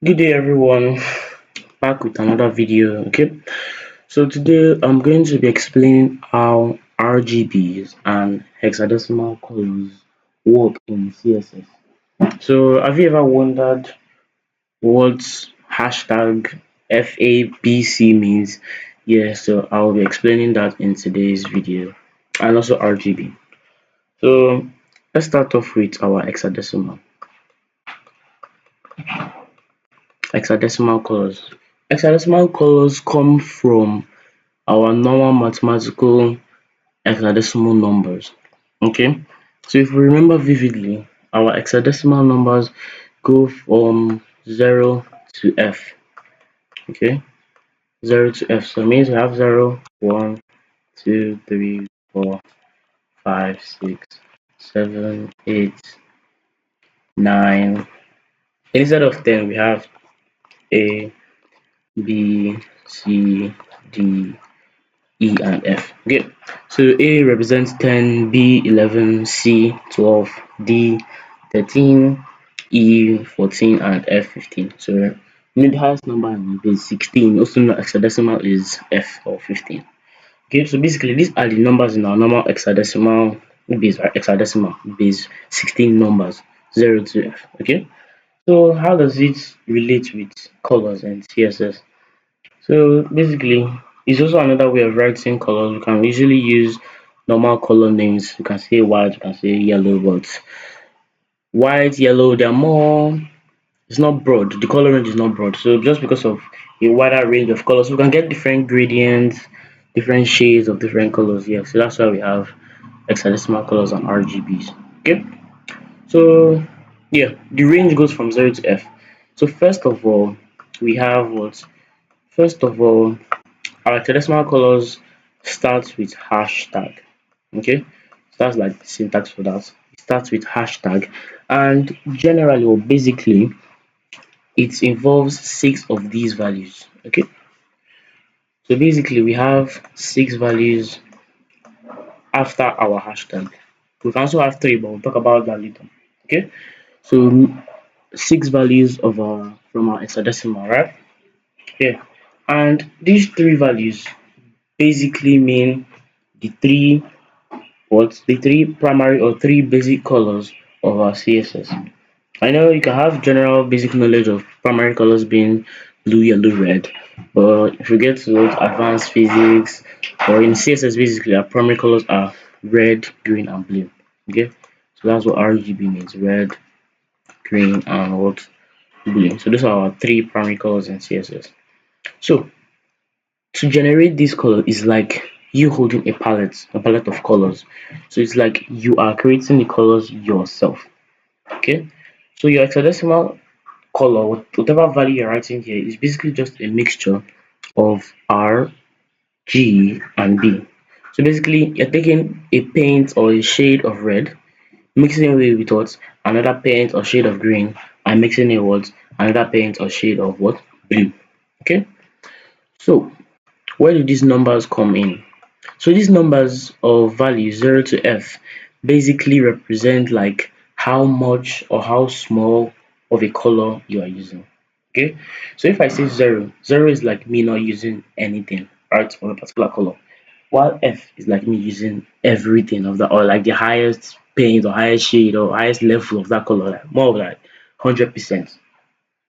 Good day everyone, back with another video. Okay, so today I'm going to be explaining how RGBs and hexadecimal colors work in CSS. So have you ever wondered what hashtag FABC means? Yeah, so I'll be explaining that in today's video, and also RGB. So let's start off with our hexadecimal colors. Hexadecimal colors come from our normal mathematical hexadecimal numbers. Okay, so if we remember vividly, our hexadecimal numbers go from 0 to F. Okay, 0 to F. So it means we have 0, 1, 2, 3, 4, 5, 6, 7, 8, 9. Instead of 10, we have A, B, C, D, E and F. Okay, so A represents 10, B 11, C 12, D 13, E 14 and F 15. So the highest number is 16, also known as hexadecimal, is F or 15. Okay, so basically these are the numbers in our normal hexadecimal base, right? Hexadecimal base, 16 numbers, 0 to F. Okay, so how does it relate with colors and CSS? So basically, it's also another way of writing colors. We can usually use normal color names. You can say white, you can say yellow, but white, yellow, they're more, it's not broad. The color range is not broad. So just because of a wider range of colors, we can get different gradients, different shades of different colors. Yeah, so that's why we have hexadecimal colors and RGBs. Okay, so yeah, the range goes from 0 to F. So first of all, we have what? First of all, our hexadecimal colors starts with hashtag. Okay, so that's like the syntax for that. It starts with hashtag, and generally or basically it involves 6 of these values. Okay, so basically we have 6 values after our hashtag. We can also have 3, but we'll talk about that later. Okay, so 6 values of our from our hexadecimal, right? Yeah, and these 3 values basically mean the three the 3 primary or 3 basic colors of our CSS. I know you can have general basic knowledge of primary colors being blue, yellow, red, but if you get to advanced physics or in CSS, basically our primary colors are red, green, and blue. Okay, so that's what RGB means: red, green, and what blue. So those are our 3 primary colors in CSS. So to generate this color is like you holding a palette of colors. So it's like you are creating the colors yourself. Okay, so your hexadecimal color, whatever value you're writing here, is basically just a mixture of R, G, and B. So basically, you're taking a paint or a shade of red, mixing it with what? Another paint or shade of green, and mixing it with another paint or shade of what? Blue. Okay, so where do these numbers come in? So these numbers of values 0 to F basically represent like how much or how small of a color you are using. Okay, so if I say 0, 0 is like me not using anything, right, of a particular color, while F is like me using everything of that, or like the highest paint or highest shade or highest level of that color, like more of like 100%.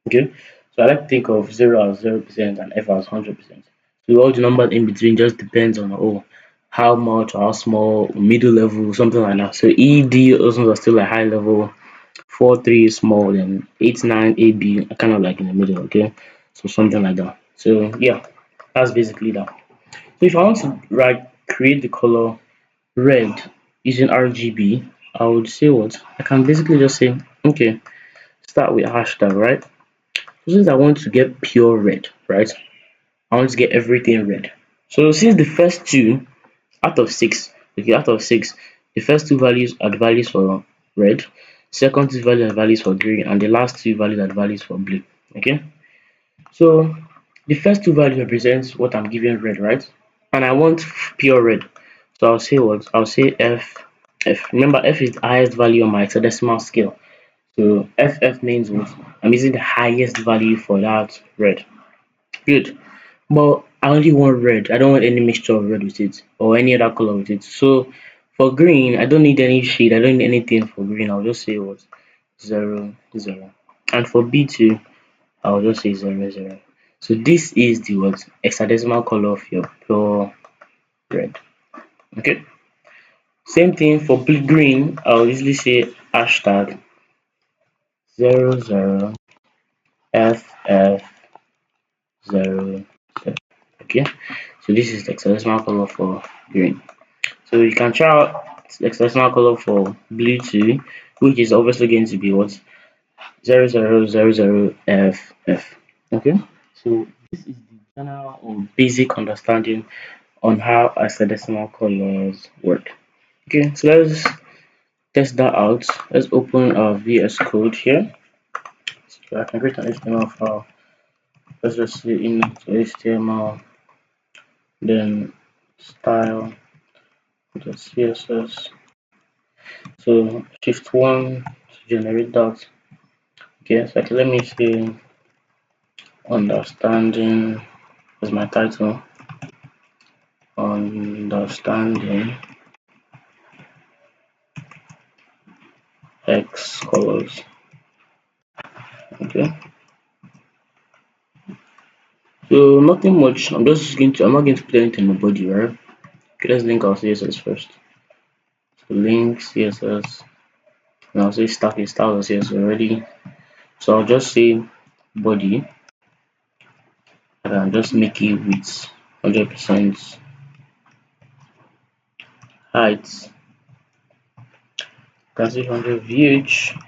Okay, so I like to think of 0 as 0% and F as 100%. So all the numbers in between just depends on how much or how small, middle level, something like that. So E, D, those ones are still like high level, 4, 3 is small, then 8, 9, A, B are kind of like in the middle. Okay, so something like that. So yeah, that's basically that. So if I want to create the color red using RGB, I would say what? I can basically just say, okay, start with hashtag, right? Since I want to get pure red, right? I want to get everything red. So since the first two out of 6, okay, out of 6, the first 2 values are the values for red, second 2 values are values for green, and the last 2 values are the values for blue. Okay, so the first 2 values represents what I'm giving red, right? And I want pure red. So I'll say what? I'll say F. Remember, F is the highest value on my hexadecimal scale. So FF means what? I'm using the highest value for that red. Good. But I only want red. I don't want any mixture of red with it or any other color with it. So for green, I don't need any shade. I don't need anything for green. I'll just say what? 0, 0. And for B2, I'll just say 0, 0. So this is the what? Hexadecimal color of your pure red. Okay. Same thing for green. I'll usually say hashtag 00 FF 0, 0. Okay. So this is the hexadecimal color for green. So you can try out the hexadecimal color for blue too, which is obviously going to be what? 0000 FF. Okay. So this is the general or basic understanding on how hexadecimal colors work. Okay, so let's test that out. Let's open our VS Code here. So I can create an HTML file. Let's just say init HTML, then style CSS. So shift 1 to generate that. Okay, so let me say understanding as my title. Understanding Hex colors. Okay. So nothing much. I'm not going to put anything in the body, right? Okay, let's link our CSS first. So link CSS. And I'll say stack is style CSS already. So I'll just say body and I'll just make it with 100% height. You can see 100 VH,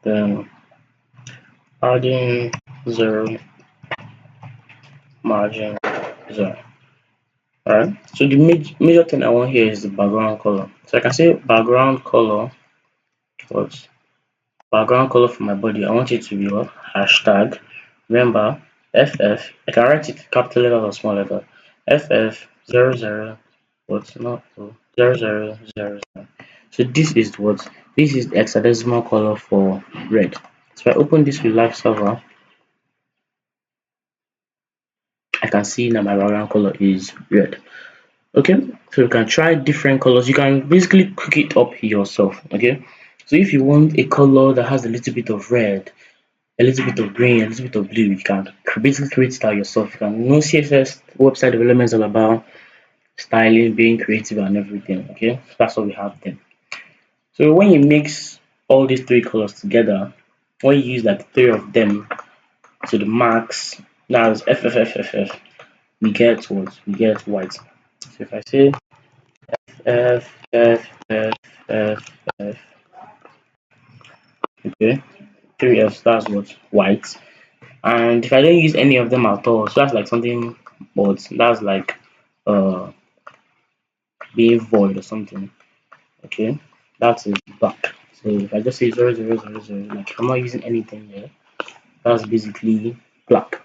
then adding 0, margin 0. Alright, so the major thing I want here is the background color. So I can say background color, what? Background color for my body. I want it to be what? Hashtag. Remember, FF. I can write it capital letter or small letter. FF 00. What's not? 0000. So this is what? This is the hexadecimal color for red. So if I open this with live server, I can see now my background color is red. Okay, so you can try different colors. You can basically cook it up yourself. Okay, so if you want a color that has a little bit of red, a little bit of green, a little bit of blue, you can basically create it out yourself. You can know CSS website development is all about styling, being creative and everything. Okay, so that's what we have then. So when you mix all these three colors together, when you use like three of them to the max, that's FFFFF, we get what? We get white. So if I say F F F F F, okay, three F's, that's what? White. And if I don't use any of them at all, so that's like something, but that's like uh being void or something. Okay, that is black. So if I just say 0000, like I'm not using anything here, that's basically black.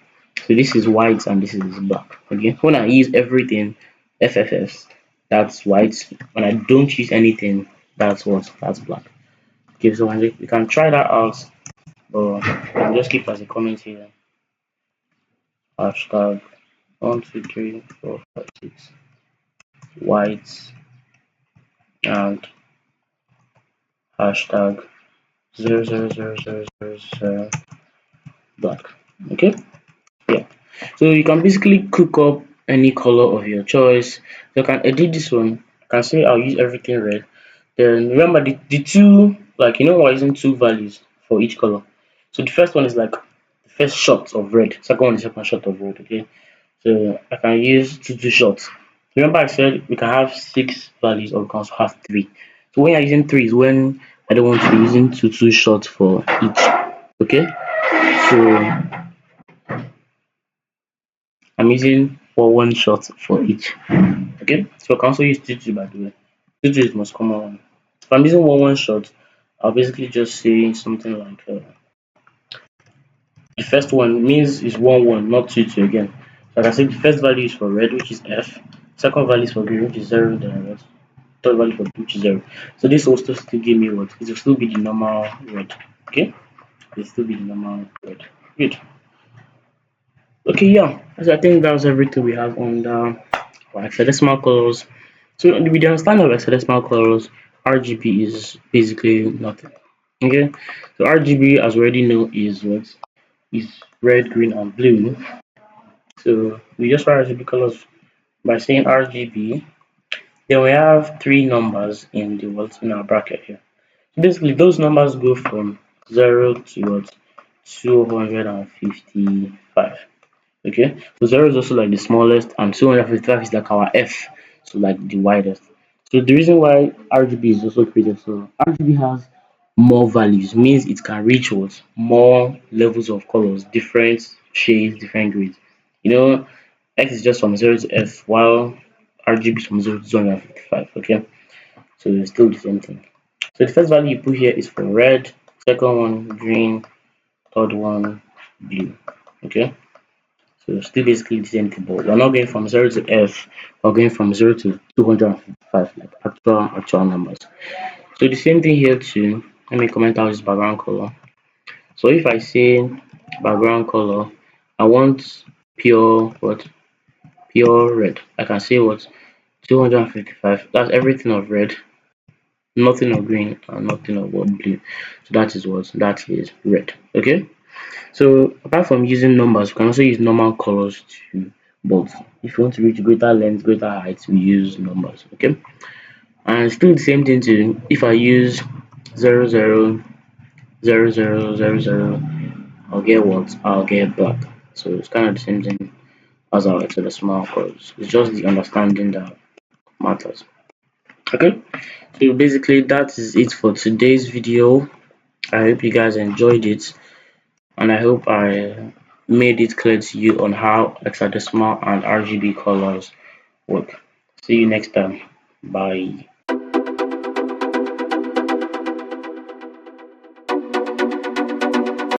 So this is white and this is black. Okay, when I use everything FFS, that's white. When I don't use anything, that's what? That's black. Okay, so we can try that out, but I'll just keep as a comment here. Hashtag 1 2 3 4 5 6 white and hashtag 00000 black. Okay, yeah. So you can basically cook up any color of your choice. You can edit this one. You can say I'll use everything red. Then remember the two, like we're using two values for each color. So the first one is like the first shot of red. Second one is the second shot of red. Okay. So I can use two shots. Remember I said we can have 6 values or we can also have 3. So when you're using 3 is when I don't want to be using two shots for each. Okay. So I'm using for 1 shot for each. Okay. So I can also use 2 by the way. 2 is the most common one. If I'm using one shot, I'll basically just say something like the first one means is 1 not 2 again. So like I said, the first value is for red, which is F. Second value is for green, which is 0. Then what? Third value for blue, which is 0. So this will still give me what? It will still be the normal red. Okay, it'll still be the normal red. Good. Okay, yeah. So I think that was everything we have on the hexadecimal colors. So with the understanding of hexadecimal colors, RGB is basically nothing. Okay, so RGB, as we already know, is what is red, green, and blue. So we just write RGB colors by saying RGB. Then we have three numbers in the what in our bracket here. So basically, those numbers go from 0 to 255. Okay, so 0 is also like the smallest, and 255 is like our F, so like the widest. So the reason why RGB is also created, so RGB has more values, means it can reach what more levels of colors, different shades, different grades. You know, X is just from 0 to F, while RGB is from 0 to 255. Okay, so it's still the same thing. So the first value you put here is for red, second one green, third one blue. Okay, so still basically the same thing, but we're not going from 0 to F, we're going from 0 to 255, like actual numbers. So the same thing here too. Let me comment out this background color. So if I say background color, I want pure what? Pure red. I can say what? 255. That's everything of red, nothing of green, and nothing of what blue. So that is what? That is red. Okay. So apart from using numbers, we can also use normal colors to both. If you want to reach greater length, greater height, we use numbers. Okay. And still the same thing too. If I use 000000, I'll get what? I'll get black. So it's kind of the same thing as our hexadecimal codes. It's just the understanding that matters. Okay. So basically that is it for today's video. I hope you guys enjoyed it, and I hope I made it clear to you on how hexadecimal and RGB colors work. See you next time. Bye.